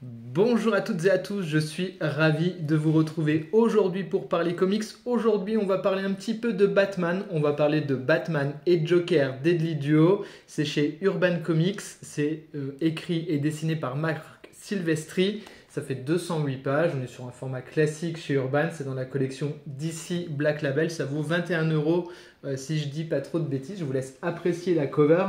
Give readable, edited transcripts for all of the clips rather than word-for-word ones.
Bonjour à toutes et à tous, je suis ravi de vous retrouver aujourd'hui pour parler comics. Aujourd'hui, on va parler un petit peu de Batman. On va parler de Batman et Joker Deadly Duo. C'est chez Urban Comics. C'est écrit et dessiné par Marc Silvestri. Ça fait 208 pages. On est sur un format classique chez Urban. C'est dans la collection DC Black Label. Ça vaut 21 €. Si je dis pas trop de bêtises, je vous laisse apprécier la cover.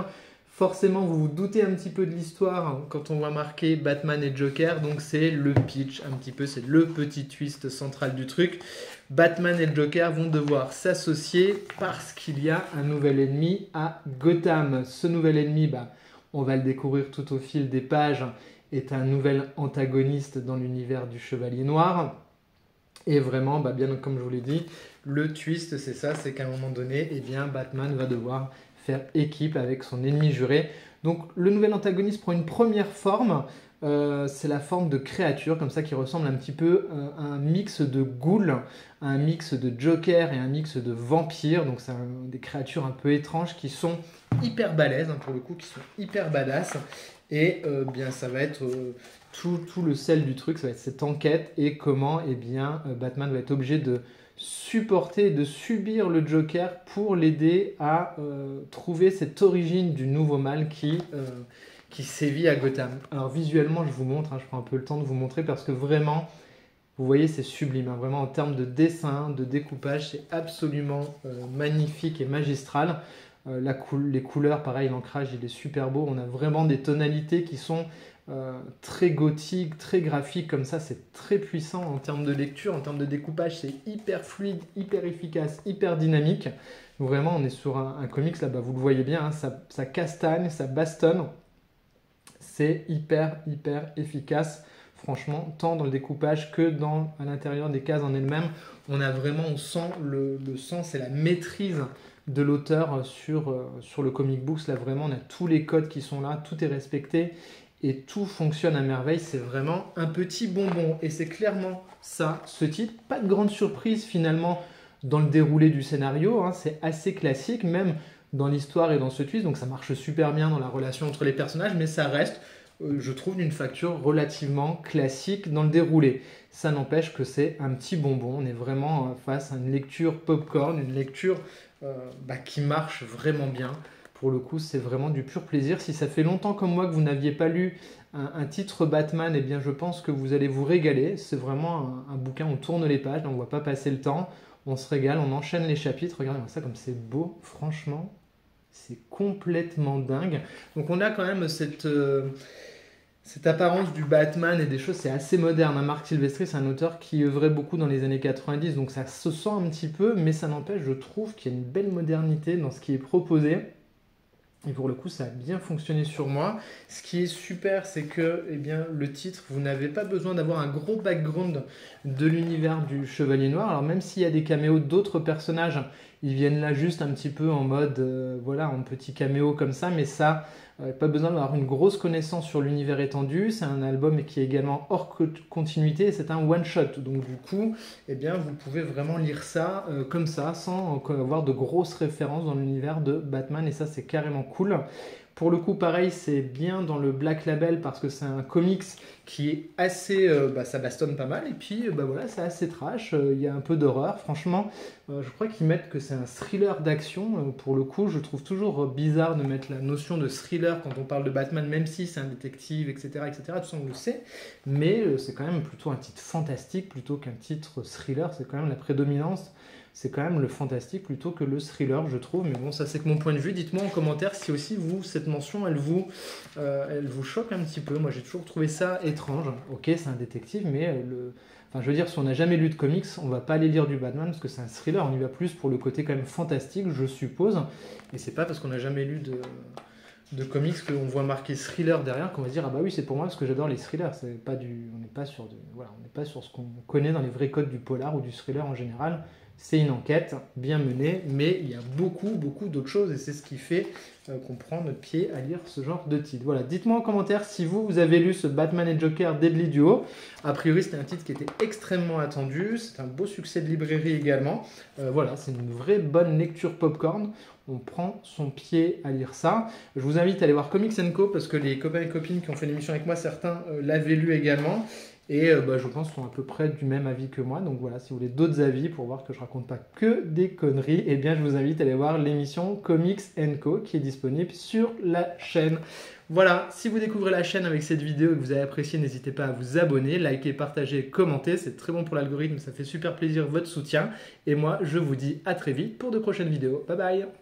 Forcément, vous vous doutez un petit peu de l'histoire quand on voit marquer Batman et Joker. Donc, c'est le pitch, un petit peu, c'est le petit twist central du truc. Batman et le Joker vont devoir s'associer parce qu'il y a un nouvel ennemi à Gotham. Ce nouvel ennemi, on va le découvrir tout au fil des pages, est un nouvel antagoniste dans l'univers du Chevalier Noir. Et vraiment, bien comme je vous l'ai dit, le twist, c'est ça, c'est qu'à un moment donné, Batman va devoir faire équipe avec son ennemi juré. Donc le nouvel antagoniste prend une première forme, c'est la forme de créature, comme ça, qui ressemble un petit peu à un mix de ghouls, un mix de Joker et un mix de vampires. Donc c'est des créatures un peu étranges qui sont hyper balèzes, pour le coup, qui sont hyper badass. Et ça va être tout le sel du truc, ça va être cette enquête et comment Batman va être obligé de supporter, de subir le Joker pour l'aider à trouver cette origine du nouveau mal qui sévit à Gotham. Alors visuellement, je vous montre, je prends un peu le temps de vous montrer parce que vraiment, vous voyez, c'est sublime. Vraiment en termes de dessin, de découpage, c'est absolument magnifique et magistral. Les couleurs, pareil, l'ancrage, il est super beau. On a vraiment des tonalités qui sont très gothiques, très graphiques, comme ça, c'est très puissant en termes de lecture, en termes de découpage, c'est hyper fluide, hyper efficace, hyper dynamique. Donc vraiment, on est sur un comics, là, vous le voyez bien, ça castagne, ça bastonne. C'est hyper efficace. Franchement, tant dans le découpage que à l'intérieur des cases en elles-mêmes, on sent le sens et la maîtrise de l'auteur sur le comic books. Là, vraiment, on a tous les codes qui sont là, tout est respecté et tout fonctionne à merveille. C'est vraiment un petit bonbon et c'est clairement ça, ce titre. Pas de grande surprise finalement dans le déroulé du scénario, c'est assez classique, même dans l'histoire et dans ce twist, donc ça marche super bien dans la relation entre les personnages, mais ça reste, je trouve, d'une facture relativement classique dans le déroulé. Ça n'empêche que c'est un petit bonbon, on est vraiment face à une lecture popcorn, une lecture qui marche vraiment bien. Pour le coup, c'est vraiment du pur plaisir. Si ça fait longtemps comme moi que vous n'aviez pas lu un titre Batman, je pense que vous allez vous régaler. C'est vraiment un bouquin, on tourne les pages, on ne voit pas passer le temps, on se régale, on enchaîne les chapitres. Regardez-moi ça comme c'est beau, franchement. C'est complètement dingue. Donc on a quand même cette apparence du Batman et des choses, c'est assez moderne. Marc Silvestri, c'est un auteur qui œuvrait beaucoup dans les années 90, donc ça se sent un petit peu, mais ça n'empêche, je trouve qu'il y a une belle modernité dans ce qui est proposé. Et pour le coup, ça a bien fonctionné sur moi. Ce qui est super, c'est que le titre, vous n'avez pas besoin d'avoir un gros background de l'univers du Chevalier Noir. Alors même s'il y a des caméos d'autres personnages, ils viennent là juste un petit peu en mode, en petit caméo comme ça, mais ça, pas besoin d'avoir une grosse connaissance sur l'univers étendu. C'est un album qui est également hors continuité, c'est un one-shot. Donc du coup, vous pouvez vraiment lire ça comme ça, sans avoir de grosses références dans l'univers de Batman, et ça, c'est carrément cool. Pour le coup, pareil, c'est bien dans le Black Label parce que c'est un comics qui est assez... ça bastonne pas mal et puis c'est assez trash, il y a un peu d'horreur. Franchement, je crois qu'ils mettent que c'est un thriller d'action. Pour le coup, je trouve toujours bizarre de mettre la notion de thriller quand on parle de Batman, même si c'est un détective, etc. Tout ça, on le sait. Mais c'est quand même plutôt un titre fantastique plutôt qu'un titre thriller. C'est quand même la prédominance. C'est quand même le fantastique plutôt que le thriller, je trouve. Mais bon, ça c'est que mon point de vue. Dites-moi en commentaire si aussi vous, cette mention, elle vous choque un petit peu. Moi, j'ai toujours trouvé ça étrange. Ok, c'est un détective, mais je veux dire, si on n'a jamais lu de comics, on va pas aller lire du Batman parce que c'est un thriller. On y va plus pour le côté quand même fantastique, je suppose. Et c'est pas parce qu'on n'a jamais lu de comics qu'on voit marqué thriller derrière qu'on va dire ah bah oui, c'est pour moi parce que j'adore les thrillers. On n'est pas sur ce qu'on connaît dans les vrais codes du polar ou du thriller en général. C'est une enquête bien menée, mais il y a beaucoup d'autres choses et c'est ce qui fait qu'on prend notre pied à lire ce genre de titre. Voilà, dites-moi en commentaire si vous avez lu ce Batman et Joker Deadly Duo. A priori, c'était un titre qui était extrêmement attendu, c'est un beau succès de librairie également. C'est une vraie bonne lecture popcorn. on prend son pied à lire ça. Je vous invite à aller voir Comics & Co parce que les copains et copines qui ont fait l'émission avec moi, certains l'avaient lu également. Et je pense qu'ils sont à peu près du même avis que moi. Donc voilà, si vous voulez d'autres avis pour voir que je raconte pas que des conneries, eh bien je vous invite à aller voir l'émission Comics & Co qui est disponible sur la chaîne. Voilà, si vous découvrez la chaîne avec cette vidéo et que vous avez apprécié, n'hésitez pas à vous abonner, liker, partager, commenter. C'est très bon pour l'algorithme, ça fait super plaisir votre soutien. Et moi, je vous dis à très vite pour de prochaines vidéos. Bye bye!